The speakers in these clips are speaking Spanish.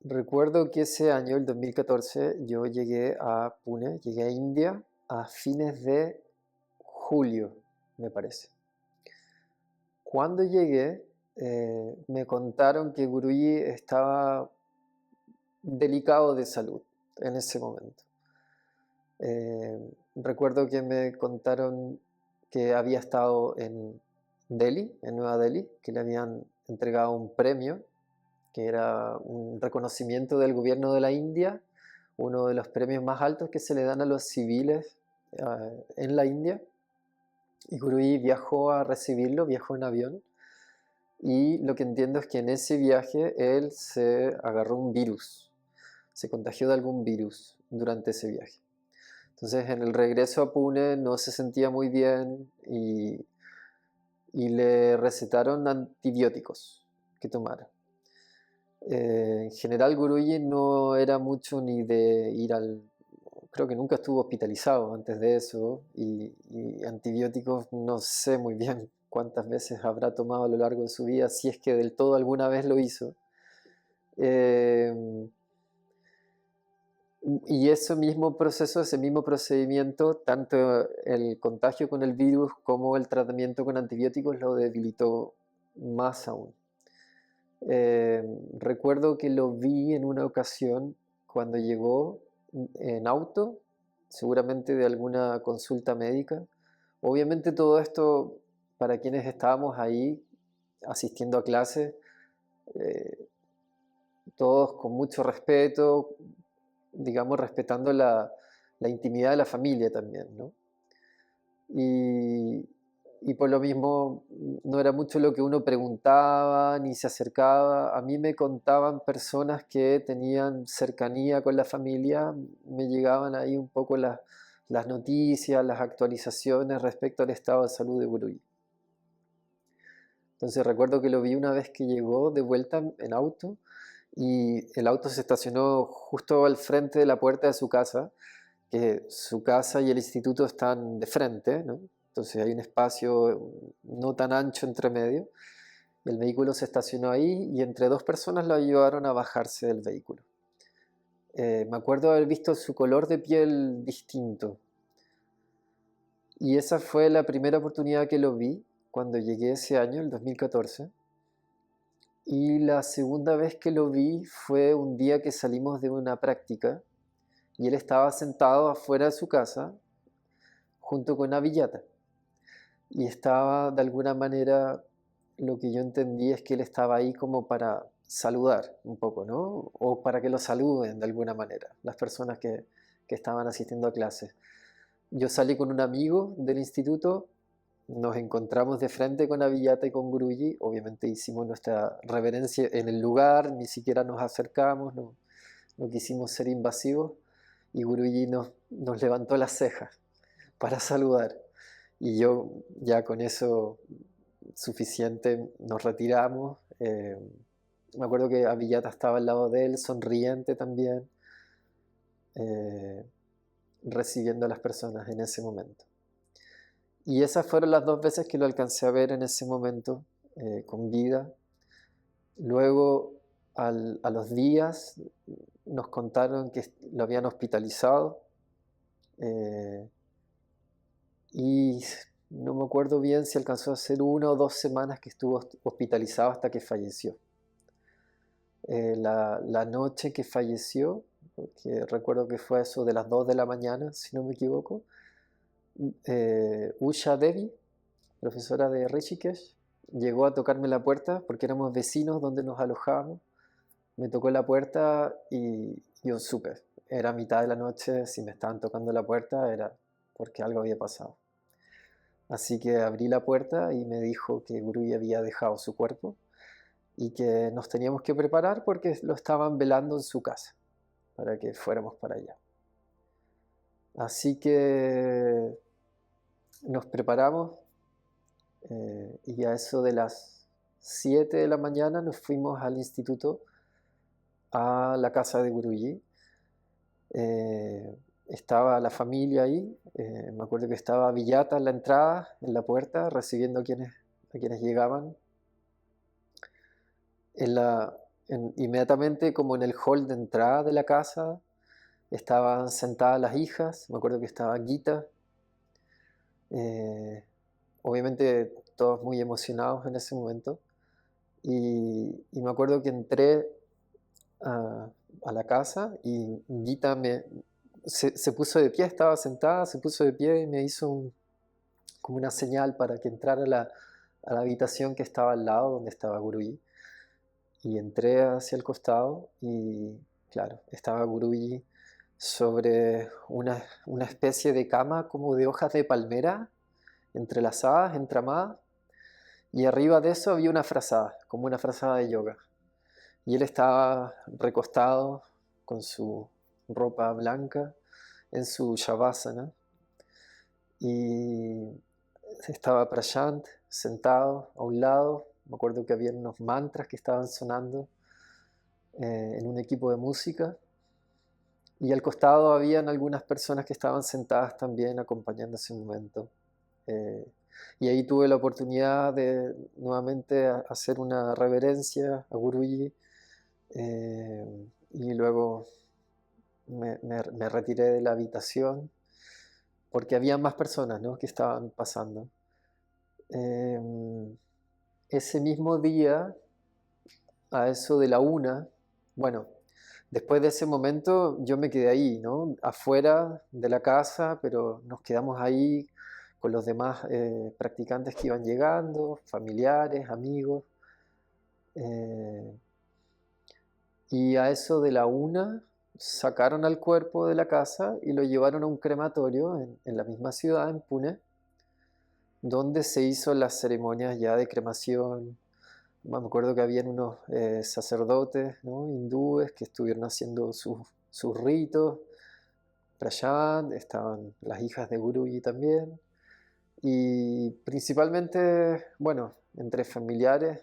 Recuerdo que ese año, el 2014, yo llegué a Pune, llegué a India a fines de julio, me parece. Cuando llegué, me contaron que Guruji estaba delicado de salud en ese momento. Recuerdo que me contaron que había estado en Delhi, en Nueva Delhi, que le habían entregado un premio, que era un reconocimiento del gobierno de la India, uno de los premios más altos que se le dan a los civiles en la India. Y Guruji viajó a recibirlo, viajó en avión, y lo que entiendo es que en ese viaje él se agarró un virus, se contagió de algún virus durante ese viaje. Entonces en el regreso a Pune no se sentía muy bien y le recetaron antibióticos que tomara. En general Guruji no era mucho ni de ir al... Creo que nunca estuvo hospitalizado antes de eso y antibióticos no sé muy bien cuántas veces habrá tomado a lo largo de su vida, si es que del todo alguna vez lo hizo. Eh, y ese mismo proceso, ese mismo procedimiento, tanto el contagio con el virus como el tratamiento con antibióticos lo debilitó más aún. Eh, Recuerdo que lo vi en una ocasión cuando llegó en auto, seguramente de alguna consulta médica. Obviamente todo esto, para quienes estábamos ahí asistiendo a clases, eh, todos con mucho respeto, digamos, respetando la intimidad de la familia también, ¿no? Y, y por lo mismo no era mucho lo que uno preguntaba ni se acercaba. A mí me contaban personas que tenían cercanía con la familia, me llegaban ahí un poco las noticias, las actualizaciones respecto al estado de salud de Guruji. Entonces recuerdo que lo vi una vez que llegó de vuelta en auto y el auto se estacionó justo al frente de la puerta de su casa, que su casa y el instituto están de frente, ¿no? Entonces hay un espacio no tan ancho entre medio. Y el vehículo se estacionó ahí y entre dos personas lo ayudaron a bajarse del vehículo. Me acuerdo haber visto su color de piel distinto. Y esa fue la primera oportunidad que lo vi cuando llegué ese año, el 2014. Y la segunda vez que lo vi fue un día que salimos de una práctica y él estaba sentado afuera de su casa junto con una villata. Y estaba de alguna manera, lo que yo entendí es que él estaba ahí como para saludar un poco, ¿no? O para que lo saluden de alguna manera, las personas que estaban asistiendo a clases. Yo salí con un amigo del instituto, nos encontramos de frente con Avillata y con Guruji, obviamente hicimos nuestra reverencia en el lugar, ni siquiera nos acercamos, no quisimos ser invasivos, y Guruji nos levantó las cejas para saludar. Y yo ya con eso suficiente nos retiramos. Me acuerdo que Avillata estaba al lado de él, sonriente también, eh, recibiendo a las personas en ese momento. Y esas fueron las dos veces que lo alcancé a ver en ese momento, con vida. Luego, a los días, nos contaron que lo habían hospitalizado. eh, y no me acuerdo bien si alcanzó a ser 1 o 2 semanas que estuvo hospitalizado hasta que falleció. La noche que falleció, que recuerdo que fue eso de las 2 de la mañana, si no me equivoco, Usha Devi, profesora de Rishikesh, llegó a tocarme la puerta porque éramos vecinos donde nos alojábamos. Me tocó la puerta y yo supe, era mitad de la noche, si me estaban tocando la puerta era porque algo había pasado. Así que abrí la puerta y me dijo que Guruji había dejado su cuerpo y que nos teníamos que preparar porque lo estaban velando en su casa para que fuéramos para allá. Así que nos preparamos y a eso de las 7 de la mañana nos fuimos al instituto, a la casa de Guruji. Estaba la familia ahí, me acuerdo que estaba Villata en la entrada, en la puerta, recibiendo a quienes llegaban. En la, inmediatamente como en el hall de entrada de la casa estaban sentadas las hijas. Me acuerdo que estaba Gita, eh, obviamente todos muy emocionados en ese momento. Y me acuerdo que entré a, a la casa y Gita se puso de pie, estaba sentada, se puso de pie y me hizo como una señal para que entrara a la habitación que estaba al lado donde estaba Guruji. Y entré hacia el costado y, claro, estaba Guruji sobre una especie de cama como de hojas de palmera, entrelazadas, entramadas, y arriba de eso había una frazada, como una frazada de yoga. Y él estaba recostado con su ropa blanca en su shavasana y estaba Prashant sentado a un lado. Me acuerdo que había unos mantras que estaban sonando en un equipo de música. Y al costado habían algunas personas que estaban sentadas también acompañando ese momento. Eh, y ahí tuve la oportunidad de nuevamente hacer una reverencia a Guruji, y luego me retiré de la habitación porque había más personas, ¿no?, que estaban pasando. Eh, Ese mismo día, a eso de la una, bueno, después de ese momento yo me quedé ahí, ¿no?, afuera de la casa, pero nos quedamos ahí con los demás practicantes que iban llegando, familiares, amigos. eh, y a eso de la una sacaron al cuerpo de la casa y lo llevaron a un crematorio en la misma ciudad, en Pune, donde se hizo las ceremonias ya de cremación. Me acuerdo que habían unos sacerdotes, ¿no?, hindúes que estuvieron haciendo sus ritos. Prashant, estaban las hijas de Guruji también. Y principalmente, bueno, entre familiares,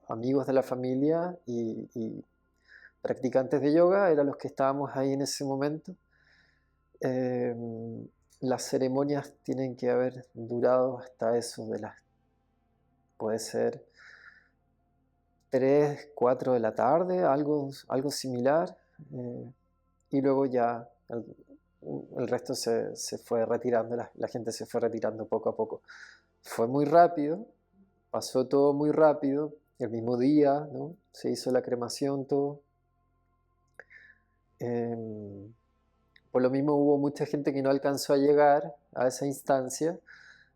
amigos de la familia y practicantes de yoga, eran los que estábamos ahí en ese momento. Eh, las ceremonias tienen que haber durado hasta eso de las, puede ser 3, 4 de la tarde, algo similar. eh, y luego ya el resto se fue retirando, la gente se fue retirando poco a poco. Fue muy rápido, pasó todo muy rápido, el mismo día, ¿no?, se hizo la cremación, todo. Em, por lo mismo hubo mucha gente que no alcanzó a llegar a esa instancia.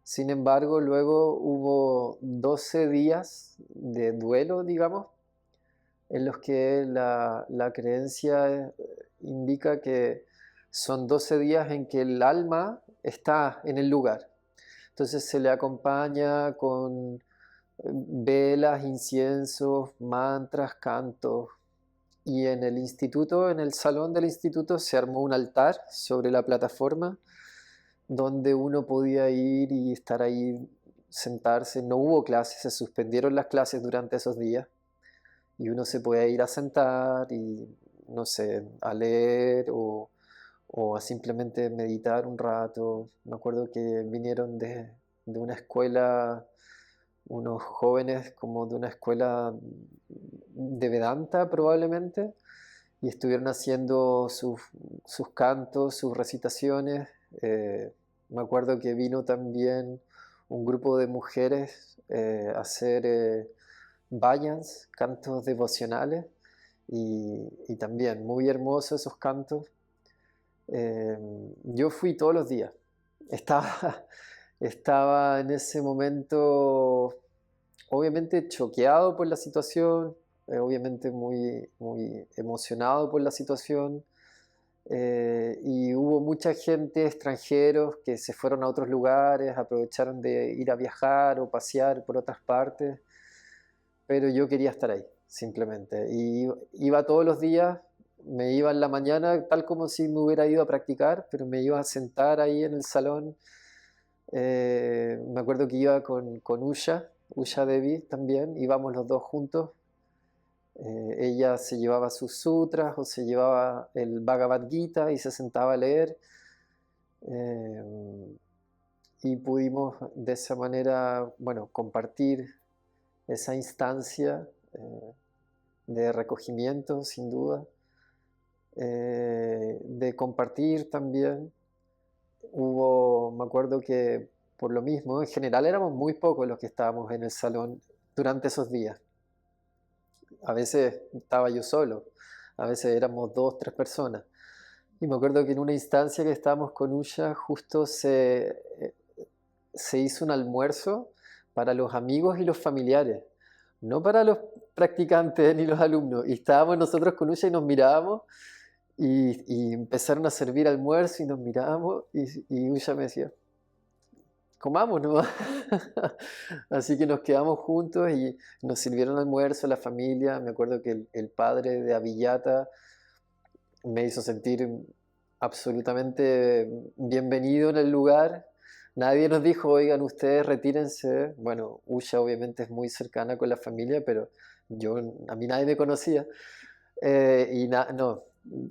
Sin embargo, luego hubo 12 días de duelo, digamos, en los que la creencia indica que son 12 días en que el alma está en el lugar. Entonces se le acompaña con velas, inciensos, mantras, cantos. Y en el instituto, en el salón del instituto, se armó un altar sobre la plataforma donde uno podía ir y estar ahí, sentarse. No hubo clases, se suspendieron las clases durante esos días y uno se podía ir a sentar y, no sé, a leer o a simplemente meditar un rato. Me acuerdo que vinieron de una escuela, unos jóvenes como de una escuela de Vedanta probablemente, y estuvieron haciendo sus cantos, sus recitaciones. Me acuerdo que vino también un grupo de mujeres a hacer bhajans, cantos devocionales, y también muy hermosos esos cantos. Eh, yo fui todos los días. Estaba, estaba en ese momento obviamente choqueado por la situación, obviamente muy, muy emocionado por la situación. Y hubo mucha gente, extranjeros, que se fueron a otros lugares, aprovecharon de ir a viajar o pasear por otras partes, pero yo quería estar ahí, simplemente. Y iba todos los días, me iba en la mañana, tal como si me hubiera ido a practicar, pero me iba a sentar ahí en el salón. Me acuerdo que iba con Usha Devi también, íbamos los dos juntos. Ella se llevaba sus sutras o se llevaba el Bhagavad Gita y se sentaba a leer. eh, y pudimos de esa manera, bueno, compartir esa instancia. de recogimiento, sin duda, de compartir también. Me acuerdo que por lo mismo, en general éramos muy pocos los que estábamos en el salón durante esos días. A veces estaba yo solo, a veces éramos dos, tres personas. Y me acuerdo que en una instancia que estábamos con Usha, justo se hizo un almuerzo para los amigos y los familiares, no para los practicantes ni los alumnos. Y estábamos nosotros con Usha y nos mirábamos y empezaron a servir almuerzo y nos mirábamos y Usha me decía, comamos nomás. Así que nos quedamos juntos y nos sirvieron almuerzo, la familia. Me acuerdo que el padre de Avillata me hizo sentir absolutamente bienvenido en el lugar. Nadie nos dijo, oigan, ustedes retírense. Bueno, Usha obviamente es muy cercana con la familia, pero a mí nadie me conocía. No,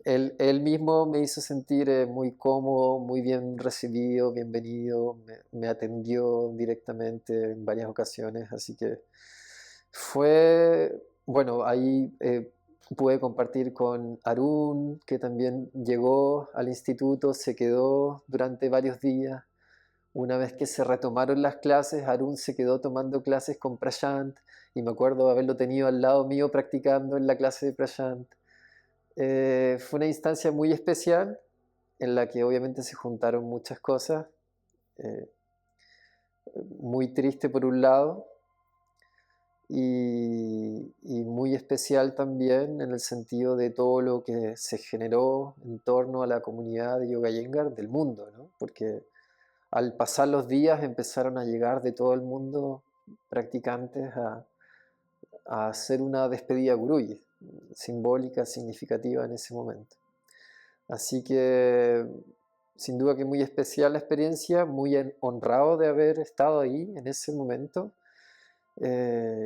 él mismo me hizo sentir muy cómodo, muy bien recibido, bienvenido, me atendió directamente en varias ocasiones, así que bueno, ahí pude compartir con Arun, que también llegó al instituto, se quedó durante varios días. Una vez que se retomaron las clases, Arun se quedó tomando clases con Prashant y me acuerdo haberlo tenido al lado mío practicando en la clase de Prashant. Fue una instancia muy especial en la que obviamente se juntaron muchas cosas. eh, Muy triste por un lado y muy especial también en el sentido de todo lo que se generó en torno a la comunidad de Yoga Iyengar del mundo, ¿no? Porque al pasar los días empezaron a llegar de todo el mundo practicantes a hacer una despedida gurúi, simbólica, significativa en ese momento. Así que sin duda que muy especial la experiencia, muy honrado de haber estado ahí en ese momento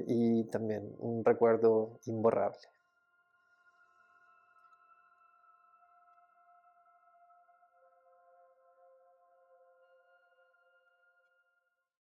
y también un recuerdo imborrable.